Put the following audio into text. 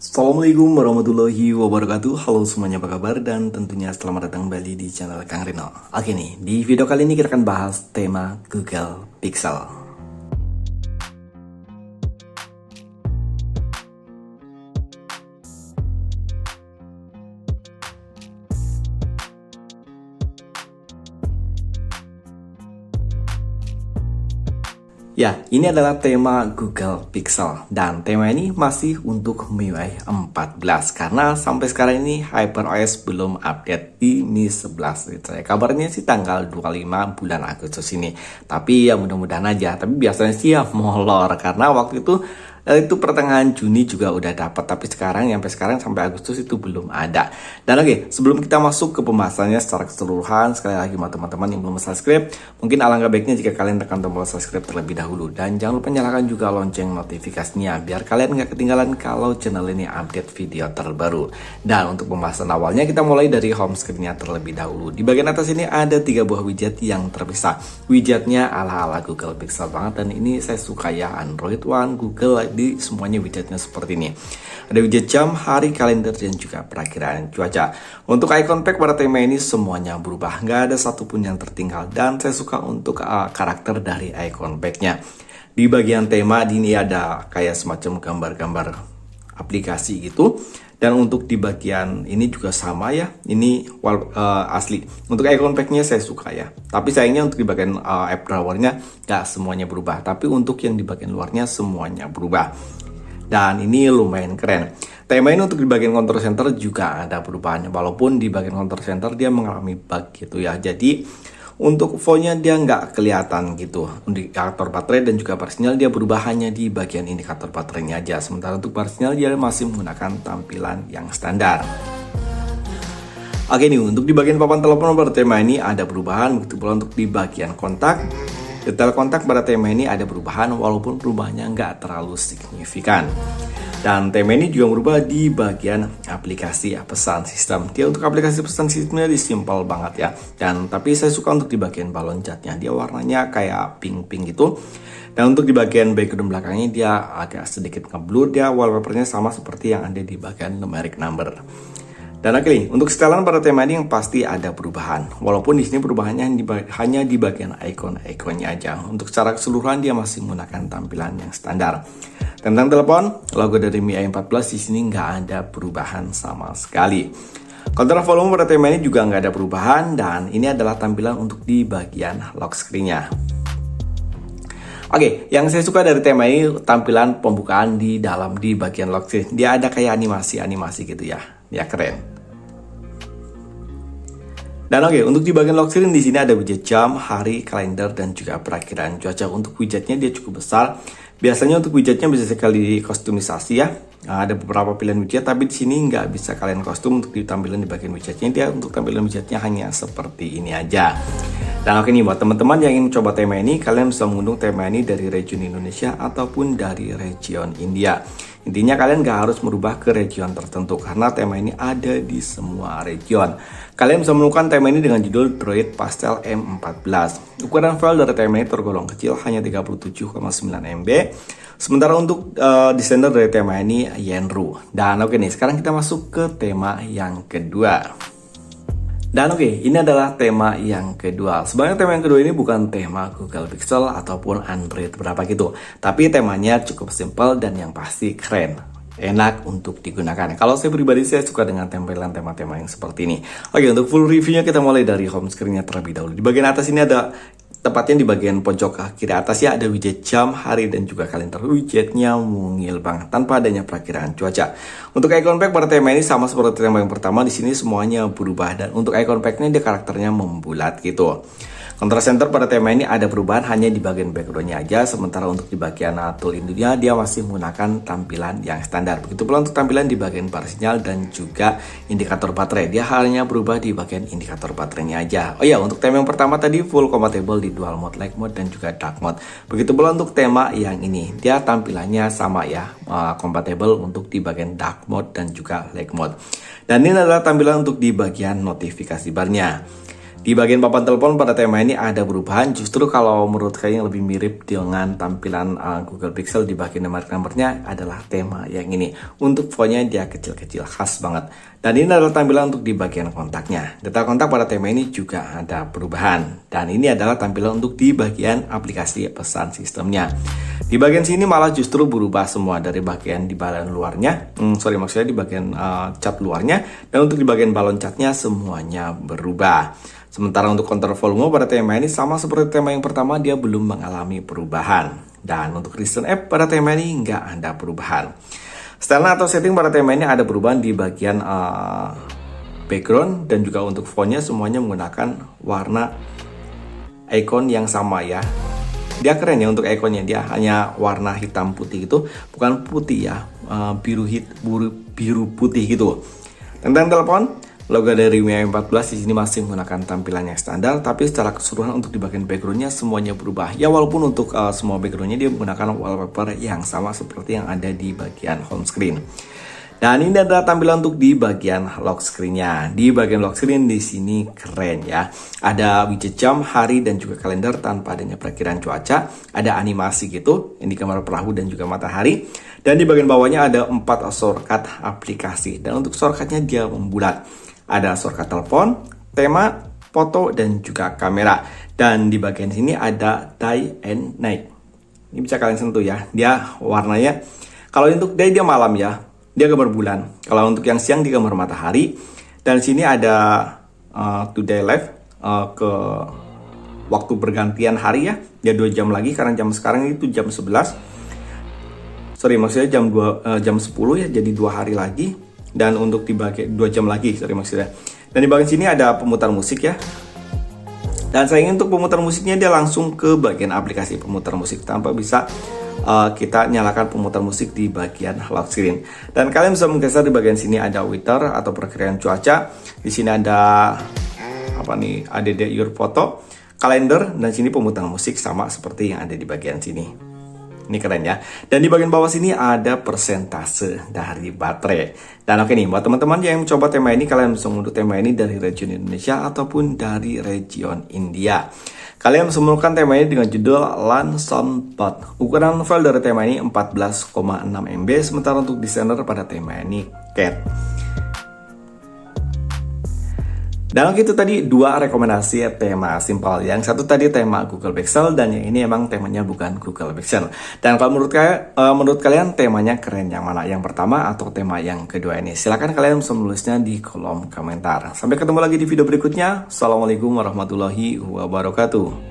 Assalamualaikum warahmatullahi wabarakatuh. Halo semuanya, apa kabar? Dan tentunya selamat datang kembali di channel Kang Rino. Oke nih, di video kali ini kita akan bahas tema Google Pixel. Ya, ini adalah tema Google Pixel dan tema ini masih untuk MIUI 14 karena sampai sekarang ini HyperOS belum update di Mi 11. Kabarnya sih tanggal 25 bulan Agustus ini. Tapi ya mudah-mudahan aja. Tapi biasanya sih ya molor karena waktu itu pertengahan Juni juga udah dapat, tapi sampai sekarang sampai Agustus itu belum ada. Dan oke, sebelum kita masuk ke pembahasannya secara keseluruhan, sekali lagi buat teman-teman yang belum subscribe, mungkin alangkah baiknya jika kalian tekan tombol subscribe terlebih dahulu, dan jangan lupa nyalakan juga lonceng notifikasinya biar kalian nggak ketinggalan kalau channel ini update video terbaru. Dan untuk pembahasan awalnya kita mulai dari home screen-nya terlebih dahulu. Di bagian atas ini ada 3 buah widget yang terpisah. Widgetnya ala-ala Google Pixel banget, dan ini saya suka ya, Android One, Google, di semuanya widgetnya seperti ini. Ada widget jam, hari, kalender, dan juga perakiraan cuaca. Untuk icon pack pada tema ini semuanya berubah, nggak ada satupun yang tertinggal, dan saya suka untuk karakter dari icon packnya. Di bagian tema ini ada kayak semacam gambar-gambar aplikasi gitu. Dan untuk di bagian ini juga sama ya, ini asli. Untuk icon packnya saya suka ya, tapi sayangnya untuk di bagian app drawernya gak semuanya berubah, tapi untuk yang di bagian luarnya semuanya berubah. Dan ini lumayan keren. Tema ini untuk di bagian control center juga ada perubahannya, walaupun di bagian control center dia mengalami bug gitu ya. Jadi untuk fontnya dia nggak kelihatan gitu. Indikator baterai dan juga bar sinyal dia berubah hanya di bagian indikator baterainya aja. Sementara untuk bar sinyal dia masih menggunakan tampilan yang standar. Oke nih, untuk di bagian papan telepon pada tema ini ada perubahan. Begitu pula untuk di bagian kontak. Detail kontak pada tema ini ada perubahan, walaupun perubahannya nggak terlalu signifikan. Dan tema ini juga berubah di bagian aplikasi pesan sistem. Dia untuk aplikasi pesan sistemnya simpel banget ya. Dan tapi saya suka untuk di bagian balon catnya. Dia warnanya kayak pink-pink gitu. Dan untuk di bagian background belakangnya dia agak sedikit ngeblur. Dia wallpapernya sama seperti yang ada di bagian numeric number. Dan oke nih, untuk setelan pada tema ini yang pasti ada perubahan. Walaupun di sini perubahannya hanya di bagian icon-iconnya aja. Untuk secara keseluruhan dia masih menggunakan tampilan yang standar. Tentang telepon, logo dari MIUI 14 di sini nggak ada perubahan sama sekali. Kontrol volume pada tema ini juga nggak ada perubahan, dan ini adalah tampilan untuk di bagian lock screen-nya. Oke, yang saya suka dari tema ini tampilan pembukaan di bagian lock screen. Dia ada kayak animasi gitu ya. Ya keren. Dan oke, untuk di bagian lock screen di sini ada widget jam, hari, kalender, dan juga perakiraan cuaca. Untuk widgetnya dia cukup besar. Biasanya untuk widgetnya bisa sekali kustomisasi ya. Nah, ada beberapa pilihan widget, tapi di sini nggak bisa kalian kostum untuk ditampilan di bagian widgetnya. Dia untuk tampilan widgetnya hanya seperti ini aja. Dan oke nih, buat teman-teman yang ingin coba tema ini, kalian bisa mengunduh tema ini dari region Indonesia ataupun dari region India. Intinya kalian gak harus merubah ke region tertentu karena tema ini ada di semua region. Kalian bisa menemukan tema ini dengan judul Droid Pastel M14. Ukuran file dari tema ini tergolong kecil, hanya 37,9 MB. Sementara untuk desainer dari tema ini Yenru. Dan oke nih, sekarang kita masuk ke tema yang kedua. Dan oke, ini adalah tema yang kedua. Sebenarnya tema yang kedua ini bukan tema Google Pixel ataupun Android berapa gitu. Tapi temanya cukup simpel dan yang pasti keren. Enak untuk digunakan. Kalau saya pribadi, saya suka dengan tampilan tema-tema yang seperti ini. Oke, untuk full reviewnya kita mulai dari home screen-nya terlebih dahulu. Di bagian atas ini ada, tepatnya di bagian pojok kiri atas ya, ada widget jam, hari, dan juga kalender. Widgetnya mungil banget tanpa adanya perakiraan cuaca. Untuk icon pack pada tema ini sama seperti tema yang pertama, di sini semuanya berubah, dan untuk icon packnya dia karakternya membulat gitu. Control center pada tema ini ada perubahan hanya di bagian backgroundnya aja, sementara untuk di bagian tool indonya dia masih menggunakan tampilan yang standar. Begitu pula untuk tampilan di bagian bar sinyal dan juga indikator baterai, dia hanya berubah di bagian indikator baterainya aja. Oh ya, untuk tema yang pertama tadi full compatible di dual mode, light mode, dan juga dark mode. Begitu pula untuk tema yang ini, dia tampilannya sama ya, compatible untuk di bagian dark mode dan juga light mode. Dan ini adalah tampilan untuk di bagian notifikasi barnya. Di bagian papan telepon pada tema ini ada perubahan. Justru kalau menurut kalian yang lebih mirip dengan tampilan Google Pixel di bagian nomornya adalah tema yang ini. Untuk fontnya dia kecil-kecil, khas banget. Dan ini adalah tampilan untuk di bagian kontaknya. Data kontak pada tema ini juga ada perubahan. Dan ini adalah tampilan untuk di bagian aplikasi pesan sistemnya. Di bagian sini malah justru berubah semua dari bagian di bagian luarnya. Maksudnya di bagian cat luarnya. Dan untuk di bagian balon catnya semuanya berubah. Sementara untuk kontrol volume pada tema ini sama seperti tema yang pertama, dia belum mengalami perubahan. Dan untuk recent app pada tema ini nggak ada perubahan. Setelan atau setting pada tema ini ada perubahan di bagian background dan juga untuk fontnya semuanya menggunakan warna icon yang sama ya. Dia keren ya untuk ikonnya, dia hanya warna hitam putih gitu, bukan putih ya, biru putih gitu. Tentang telepon, logo dari MIUI 14 di sini masih menggunakan tampilan yang standar, tapi secara keseluruhan untuk di bagian backgroundnya semuanya berubah. Ya walaupun untuk semua backgroundnya dia menggunakan wallpaper yang sama seperti yang ada di bagian home screen. Dan ini adalah tampilan untuk di bagian lock screen-nya. Di bagian lock screen di sini keren ya. Ada widget jam, hari dan juga kalender tanpa adanya perakiraan cuaca. Ada animasi gitu, ini gambar perahu dan juga matahari. Dan di bagian bawahnya ada 4 shortcut aplikasi. Dan untuk shortcutnya dia membulat. Ada shortcut telepon, tema, foto, dan juga kamera. Dan di bagian sini ada day and night. Ini bisa kalian sentuh ya. Dia warnanya, kalau untuk day dia malam ya. Dia gambar bulan. Kalau untuk yang siang dia gambar matahari. Dan di sini ada today live ke waktu bergantian hari ya. Dia 2 jam lagi karena jam sekarang itu jam 11. Maksudnya jam 10 ya, jadi 2 hari lagi. Dan untuk di bagian 2 jam lagi, maksudnya. Dan di bagian sini ada pemutar musik ya. Dan sayangnya untuk pemutar musiknya dia langsung ke bagian aplikasi pemutar musik tanpa bisa kita nyalakan pemutar musik di bagian lock screen. Dan kalian bisa menggeser di bagian sini ada weather atau perkiraan cuaca. Di sini ada ADD your photo, kalender, dan sini pemutar musik sama seperti yang ada di bagian sini. Ini keren ya. Dan di bagian bawah sini ada persentase dari baterai. Dan oke nih, buat teman-teman yang mencoba tema ini, kalian bisa mengunduh tema ini dari region Indonesia ataupun dari region India. Kalian bisa menemukan tema ini dengan judul LAN Soundpad. Ukuran file dari tema ini 14,6 MB, sementara untuk desainer pada tema ini Cat. Dan itu tadi 2 rekomendasi tema simpel. Yang satu tadi tema Google Pixel dan yang ini emang temanya bukan Google Pixel. Dan kalau menurut kalian temanya keren yang mana? Yang pertama atau tema yang kedua ini? Silahkan kalian bisa menulisnya di kolom komentar. Sampai ketemu lagi di video berikutnya. Assalamualaikum warahmatullahi wabarakatuh.